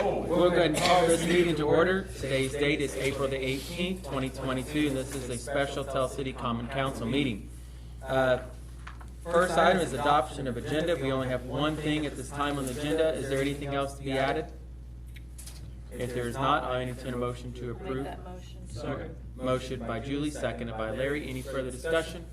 We'll go ahead and call this meeting to order. Today's date is April the 18th, 2022, and this is a special Tell City Common Council meeting. First item is adoption of agenda. We only have one thing at this time on the agenda. Is there anything else to be added? If there is not, I entertain a motion to approve. Motion by Julie, seconded by Larry. Any further discussion?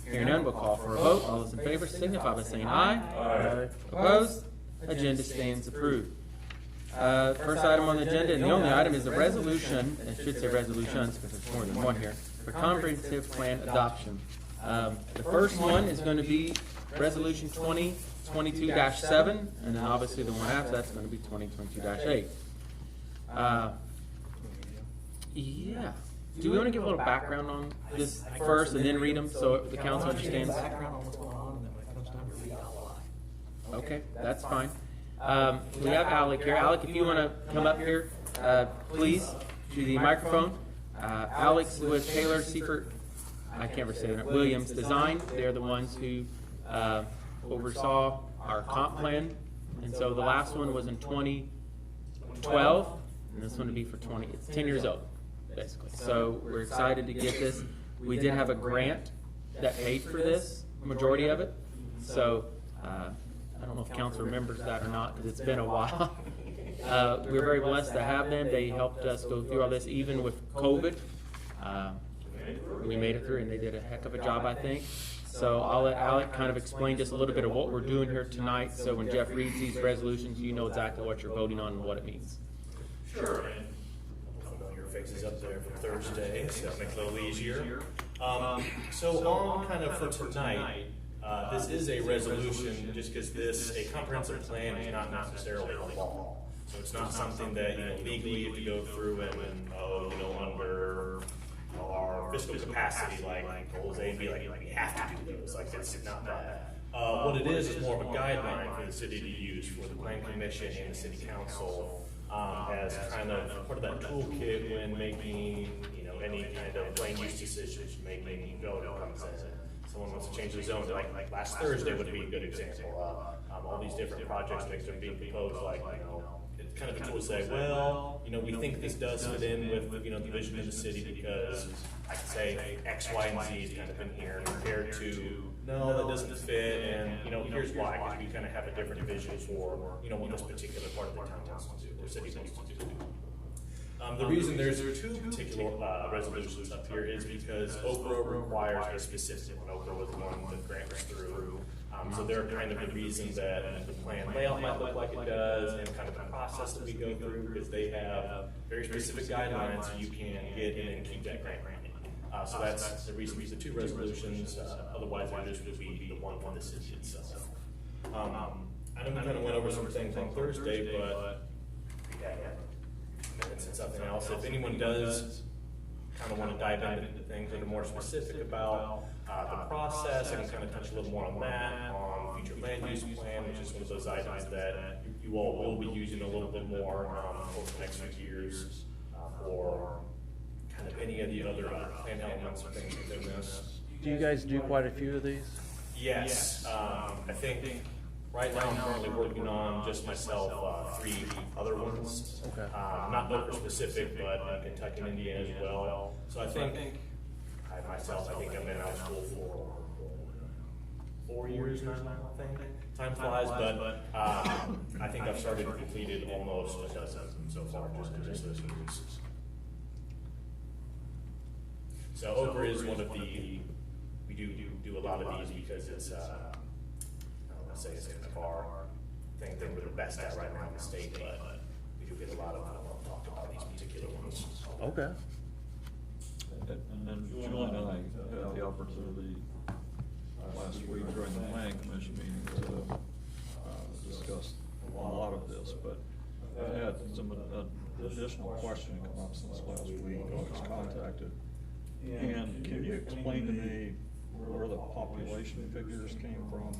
Hearing none, we'll call for a vote. All those in favor signify by saying aye. Aye. Opposed? Agenda stands approved. First item on the agenda, and the only item, is a resolution, I should say resolutions because there's more than one here, for comprehensive plan adoption. The first one is going to be Resolution 2022-7, and then obviously the one after that's going to be 2022-8. Yeah. Do we want to give a little background on this first and then read them so the council understands? Background on what's going on, and then when it comes time to read, I'll lie. Okay, that's fine. We have Alec here. Alec, if you want to come up here, please, to the microphone. Alex with Taylor Seifert, I can't ever say that, Williams Design. They're the ones who oversaw our comp plan. And so the last one was in 2012, and this one will be for it's 10 years old, basically. So we're excited to get this. We did have a grant that paid for this, majority of it. So I don't know if council remembers that or not because it's been a while. We're very blessed to have them. They helped us go through all this, even with COVID. We made it through, and they did a heck of a job, I think. So I'll let Alec kind of explain just a little bit of what we're doing here tonight, so when Jeff reads these resolutions, you know exactly what you're voting on and what it means. Sure. Familiar faces up there for Thursday, so that makes it a little easier. So on kind of for tonight, this is a resolution just because a comprehensive plan is not necessarily a law. So it's not something that legally you have to go through and under our fiscal capacity, like Jose be like we have to do those. Like it's not that. What it is more of a guideline for the city to use for the plan commission and the city council as kind of part of that toolkit when making any kind of land use decisions, making comes in. Someone wants to change the zone, like last Thursday would be a good example. All these different projects that are being proposed, it's kind of a tool to say, well, we think this does fit in with the vision of the city because I can say X, Y, and Z has kind of been here compared to no, that doesn't fit, and here's why, because we kind of have a different vision for what this particular part of the town wants to do, or city wants to do. The reason there's two particular resolutions up here is because Okra requires a specific one. Okra was the one that grant was through. So they're kind of the reason that the plan layout might look like it does and kind of the process that we go through because they have very specific guidelines so you can get in and keep that grant. So that's the reason we use the two resolutions. Otherwise, there just would be the one for the city itself. I know we kind of went over some things on Thursday, but minutes and something else. If anyone does kind of want to dive into things that are more specific about the process, I can kind of touch a little more on that, on future land use plan, which is one of those items that you all will be using a little bit more over the next few years, or kind of any of the other plan elements or things within this. Do you guys do quite a few of these? Yes, I think right now I'm currently working on just myself 3 other ones. Okay. Not Okra specific, but Kentucky and Indiana as well. So I think I've been out of school for 4 years now, I think. Time flies, but I think I've started and completed almost a dozen so far, just those years. So Okra is one of we do a lot of these because it's, I don't want to say it's kind of our thing that we're the best at right now in the state, but we do get a lot of talk about these particular ones. Okay. And Julie and I had the opportunity last week during the planning commission meeting to discuss a lot of this, but I had some additional question come up since last week. I was contacted. And can you explain to me where the population figures came from?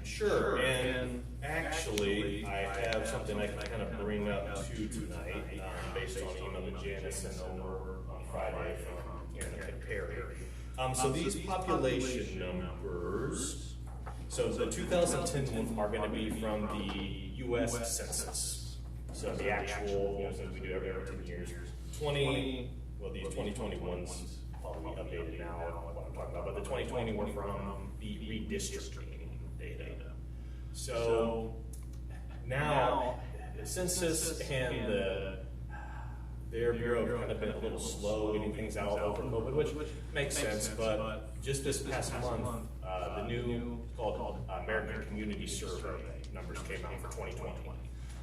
Sure, and actually, I have something I can kind of bring up to tonight based on email that Janice sent over on Friday from Aaron Perry. So these population numbers, so the 2010 ones are going to be from the U.S. Census. So the actual, since we do every 10 years, 20, well, these 2021s probably updated now, what I'm talking about, but the 2020 were from the redistricting data. So now, the census and their bureau have kind of been a little slow getting things out over COVID, which makes sense, but just this past month, the new, called American Community Survey numbers came out for 2020.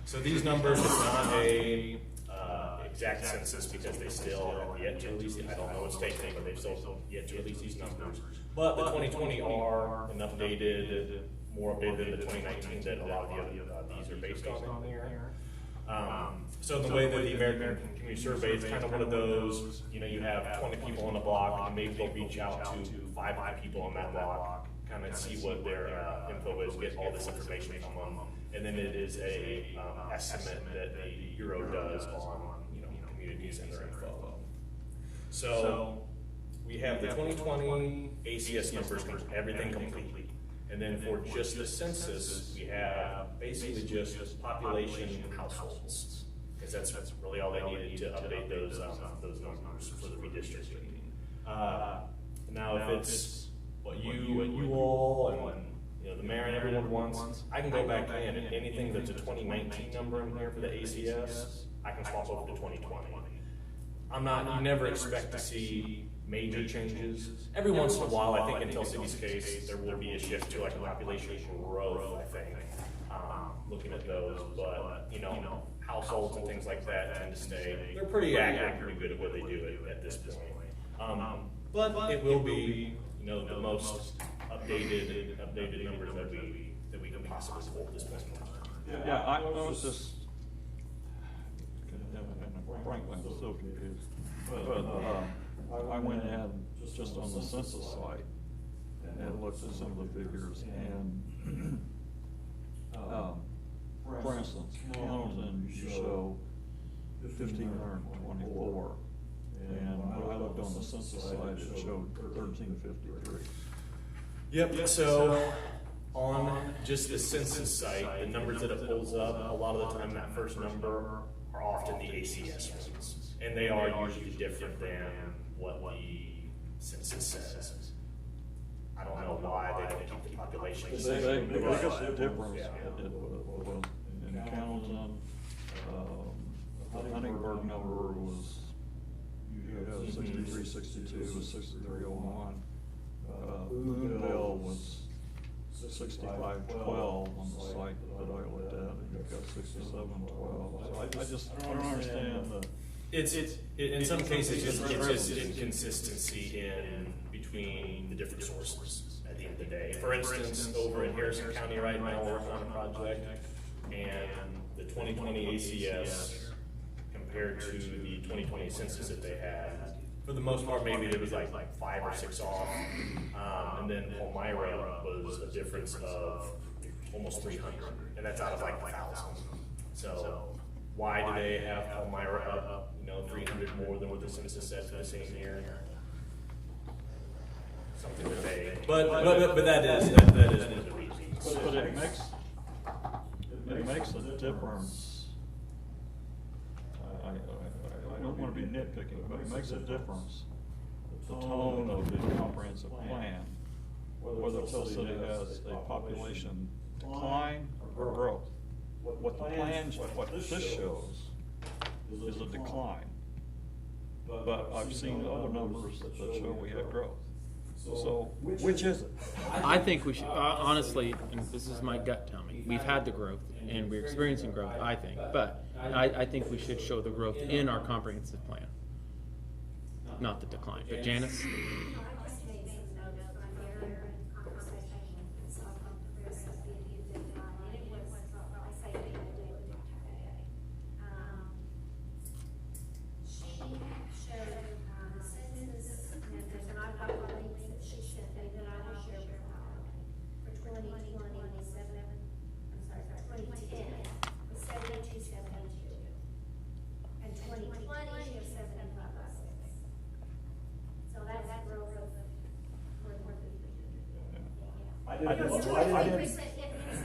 So these numbers is not a exact census because they still have yet to release it. I don't know what's taking, but they've still yet to release these numbers. But the 2020 are an updated, more updated than the 2019 that a lot of the other these are based on here. So the way that the American Community Survey is kind of one of those, you have 20 people on a block, and maybe they'll reach out to 5 people on that block, kind of see what their info is, get all this information from them, and then it is a estimate that the Bureau does on communities and their info. So we have the 2020 ACS numbers, everything complete. And then for just the census, we have basically just population households, because that's really all they needed to update those numbers for the redistricting. Now, if it's what you all and the mayor and everyone wants, I can go back in and anything that's a 2019 number in here for the ACS, I can swap over to 2020. You never expect to see major changes. Every once in a while, I think in Tell City's case, there will be a shift to like a population growth, I think, looking at those, but households and things like that tend to stay, they're pretty accurate, pretty good at what they do at this point. But it will be, the most updated numbers that we can possibly hold this point in time. Yeah, I was just, frankly, I'm so confused. But I went in just on the census site and looked at some of the figures, and for instance, Hamilton, you show 1,524, and when I looked on the census site, it showed 1,353. Yep, so on just the census site, the numbers that it pulls up, a lot of the time that first number are often the ACS ones. And they are usually different than what the census says. I don't know why they don't keep the population the same. The biggest difference was in Hamilton, the Huntingburg number was, you have 6362, 6301. Boonville was 6512 on the site that I looked at, and you've got 6712. So I just don't understand the. In some cases, it's just inconsistency in between the different sources at the end of the day. For instance, over in Harrison County right now, we're working on a project, and the 2020 ACS compared to the 2020 census that they had, for the most part, maybe there was like 5 or 6 off, and then Palmyra was a difference of almost 300, and that's out of like 1,000. So why do they have Palmyra up, 300 more than what the census said for the same year? Something that they, but that is one of the reasons. But it makes a difference. I don't want to be nitpicking, but it makes a difference. The tone of the comprehensive plan, whether Tell City has a population decline or growth. What the plan, what this shows is a decline. But I've seen other numbers that show we had growth. So which is it? I think we should, honestly, and this is my gut telling me, we've had the growth and we're experiencing growth, I think, but I think we should show the growth in our comprehensive plan, not the decline. But Janice? I just made some notes on your conversation and so on the rest of the deadline. And it was, I say we had to do it today. She showed the census numbers, and I've got the links that she sent me that I will share with her. For 2020 was 2010 was 7272. And 2020 she was 7556. So that's growth of more than I it didn't. was 23%, it was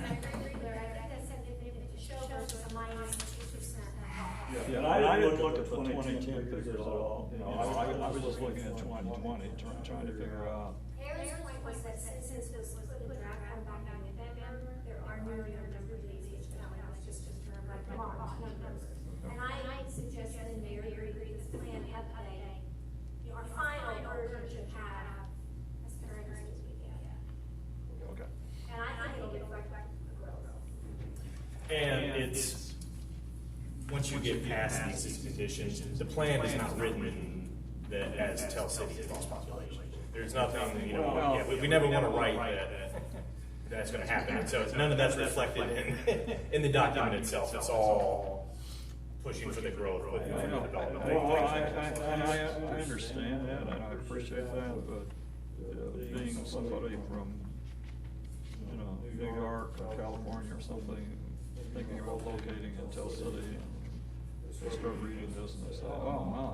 regular, I think that's to show versus a -2%. Yeah, and I didn't look at the 2010 figures at all, you know, I was just looking at 2020, trying to figure out. Harry's point was that since this was put in draft form back in November, there are no number of days each now, and it's just in terms like March numbers. And I suggest that in Mary read this plan update, our final version should have as current as we get. Okay. And I think it'll reflect the growth. And it's, once you get past these conditions, the plan is not written that as Tell City has lost population. There's nothing, you know, yeah, we never want to write that that's going to happen. And so none of that's reflected in the document itself. It's all pushing for the growth. Well, I understand that, and I appreciate that, but being somebody from, you know, New York or California or something, thinking about locating in Tell City, and start reading this and they say, oh my,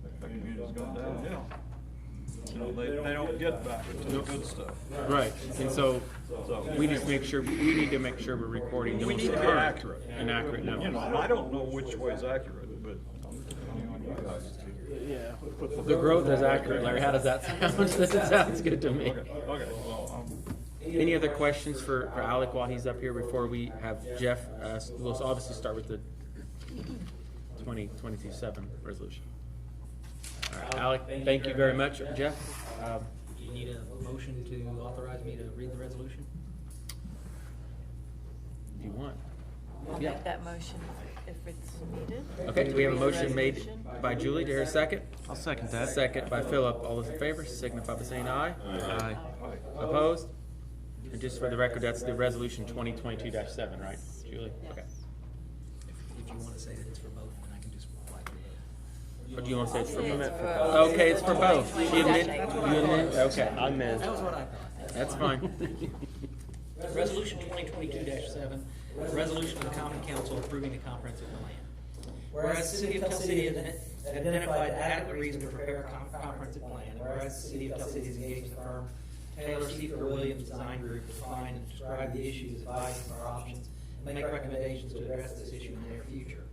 that community's gone downhill. You know, they don't get back to the good stuff. Right, and so we just make sure, we need to make sure we're recording the We most need to be current accurate. and accurate You know, numbers. and I don't know which way is accurate, but I'm depending on you guys. Yeah. The growth is accurate, Larry, how does that sound? That sounds good to me. Okay, well, Any other questions for Alec while he's up here before we have Jeff? We'll obviously start with the 2022-7 resolution. All right, Alec, thank you very much. Jeff? Do you need a motion to authorize me to read the resolution? Do you want? I'll Yeah. make that motion if it's needed. Okay, do we have a To read the motion made resolution. by Julie? Do you hear a second? I'll second that. Second by Philip. All those in favor signify by saying aye. Aye. Opposed? And just for the record, that's the resolution 2022-7, right, Julie? Yes. Okay. If you want to say that it's for both, then I can just reply to both. Or do you want to say it's for I'll say both? it's for both. Okay, it's for both. She admit, you admit, okay. I meant. That was what I thought. That's fine. Resolution 2022-7, a resolution of the Common Council approving the comprehensive plan. Whereas the City of Tell City has identified adequate reason to prepare a comprehensive plan, and whereas the City of Tell City has engaged the firm Taylor Seefer Williams Design Group to define and describe the issues, advise our options, and make recommendations to address this issue in the near future.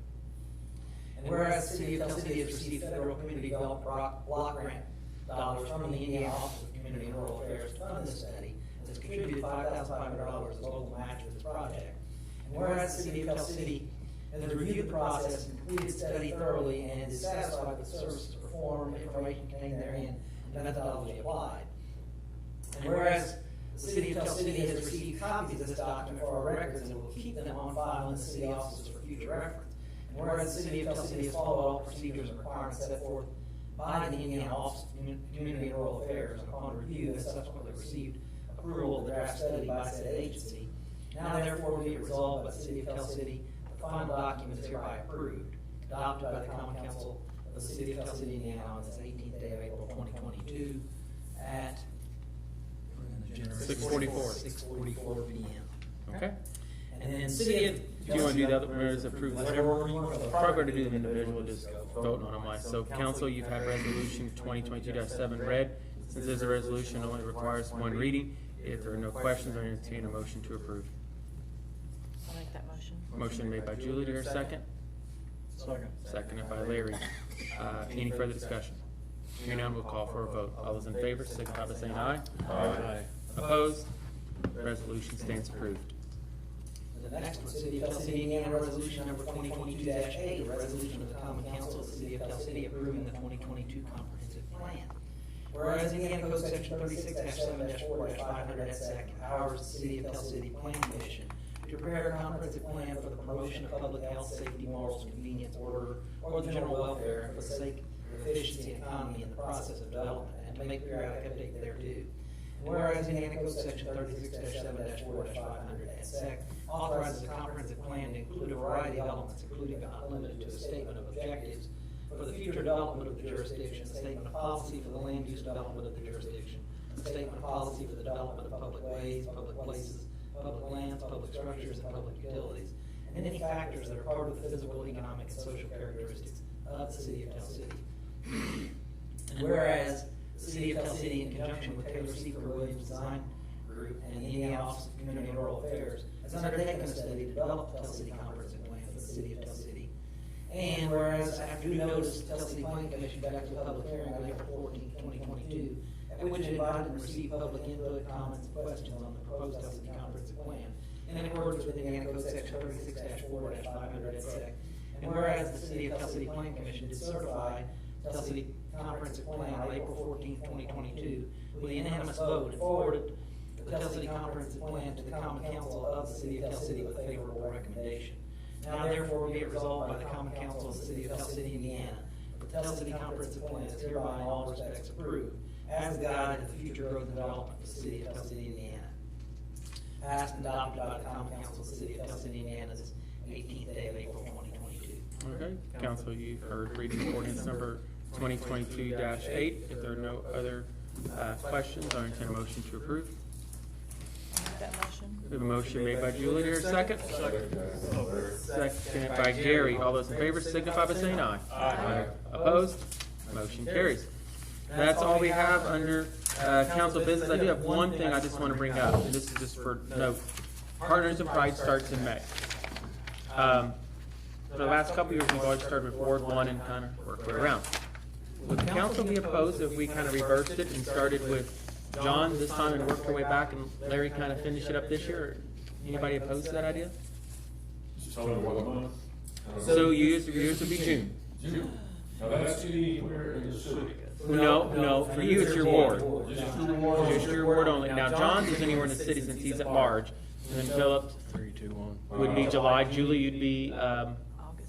And whereas the City of Tell City has received federal community development block grant dollars from the Indiana Office of Community and Rural Affairs to fund this study, and has contributed $5,500 as local match for this project. And whereas the City of Tell City has reviewed the process and completed the study thoroughly and is satisfied with the services performed, information contained therein, and methodology applied. And whereas the City of Tell City has received copies of this document for our records and will keep them on file in the city offices for future reference. And whereas the City of Tell City has followed all procedures and requirements set forth by the Indiana Office of Community and Rural Affairs, and upon review has subsequently received approval of the draft study by said agency. Now therefore be it resolved by the City of Tell City, the final document is hereby approved, adopted by the Common Council of the City of Tell City, Indiana on this 18th day of April 2022 at 6:44. 6:44 p.m. Okay. And then City of. Do you want to do the other, or is it approved? Whatever order you want. Prefer to do them individual, just vote on them last. So council, you've had resolution 2022-7 read. Since this is a resolution, it only requires one reading. If there are no questions, I entertain a motion to approve. I'll make that motion. Motion made by Julie, to hear a second? Second. Seconded by Larry. Any further discussion? Hearing none, we'll call for a vote. All those in favor, signify by saying aye. Aye. Opposed? Resolution stands approved. The next one, City of Tell City, Indiana, resolution number 2022-8, a resolution of the Common Council of the City of Tell City approving the 2022 comprehensive plan. Whereas Indiana Code Section 36-7-4-500 SEC empowers the City of Tell City Planning Commission to prepare a comprehensive plan for the promotion of public health, safety, morals, convenience, order, or the general welfare, and for the sake of efficiency and economy in the process of development, and to make periodic update thereto. And whereas Indiana Code Section 36-7-4-500 SEC authorizes a comprehensive plan to include a variety of elements, including but not limited to a statement of objectives for the future development of the jurisdiction, a statement of policy for the land use development of the jurisdiction, a statement of policy for the development of public ways, public places, public lands, public structures, and public utilities, and any factors that are part of the physical, economic, and social characteristics of the City of Tell City. And whereas the City of Tell City, in conjunction with Taylor Seefer Williams Design Group and the Indiana Office of Community and Rural Affairs, has undertaken a study to develop the Tell City Comprehensive Plan for the City of Tell City. And whereas after due notice, Tell City Planning Commission conducted a public hearing on April 14, 2022, at which it invited and received public input, comments, and questions on the proposed Tell City Comprehensive Plan in accordance with Indiana Code Section 36-4-500 et sec. And whereas the City of Tell City Planning Commission did certify Tell City Comprehensive Plan on April 14, 2022, with a unanimous vote, and forwarded the Tell City Comprehensive Plan to the Common Council of the City of Tell City with a favorable recommendation. Now therefore be it resolved by the Common Council of the City of Tell City, Indiana, that the Tell City Comprehensive Plan is hereby in all respects approved as the guide to the future growth and development of the City of Tell City, Indiana. Passed and adopted by the Common Council of the City of Tell City, Indiana, this 18th day of April 2022. Okay, council, you've heard reading ordinance number 2022-8. If there are no other questions, I entertain a motion to approve. I'll make that motion. We have a motion made by Julie, here, second. Second by Gary. All those in favor signify by saying aye. Aye. Opposed? Motion carries. That's all we have under council business. I do have one thing I just want to bring up, and this is just for note. Partners in Pride starts in May. For the last couple of years, we've always started with Ward 1 and kind of worked our way around. Would the council be opposed if we kind of reversed it and started with John this time and worked our way back, and Larry kind of finished it up this year? Anybody opposed to that idea? Just tell me what month. So yours would be June. June. Now that's anywhere in the city. No, for you it's your ward. Just your ward. Just your ward only. Now, John's is anywhere in the city since he's at large. And then Philip 3, 2, 1. would be July. Julie, you'd be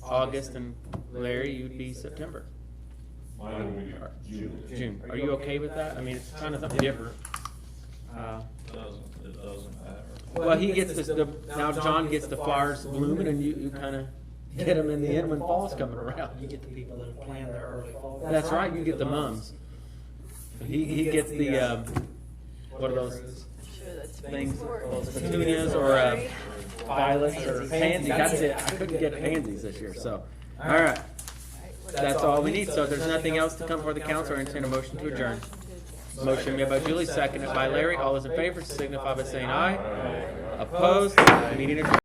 August, and Larry, you'd be September. Mine will be June. June. Are you okay with that? I mean, it's kind of something different. It doesn't matter. Well, he gets now John gets the flowers blooming, and you kind of get them in the end when fall's coming around. You get the people that plan their early fall. That's right, you get the mums. He gets the, what are those Sure, that's things, important. petunias or violets or pansies? That's it. I couldn't get pansies this year, so. All right, that's all we need. So if there's nothing else to come before the council, I entertain a motion to adjourn. Motion made by Julie, seconded by Larry. All those in favor signify by saying aye. Opposed? Meeting adjourned.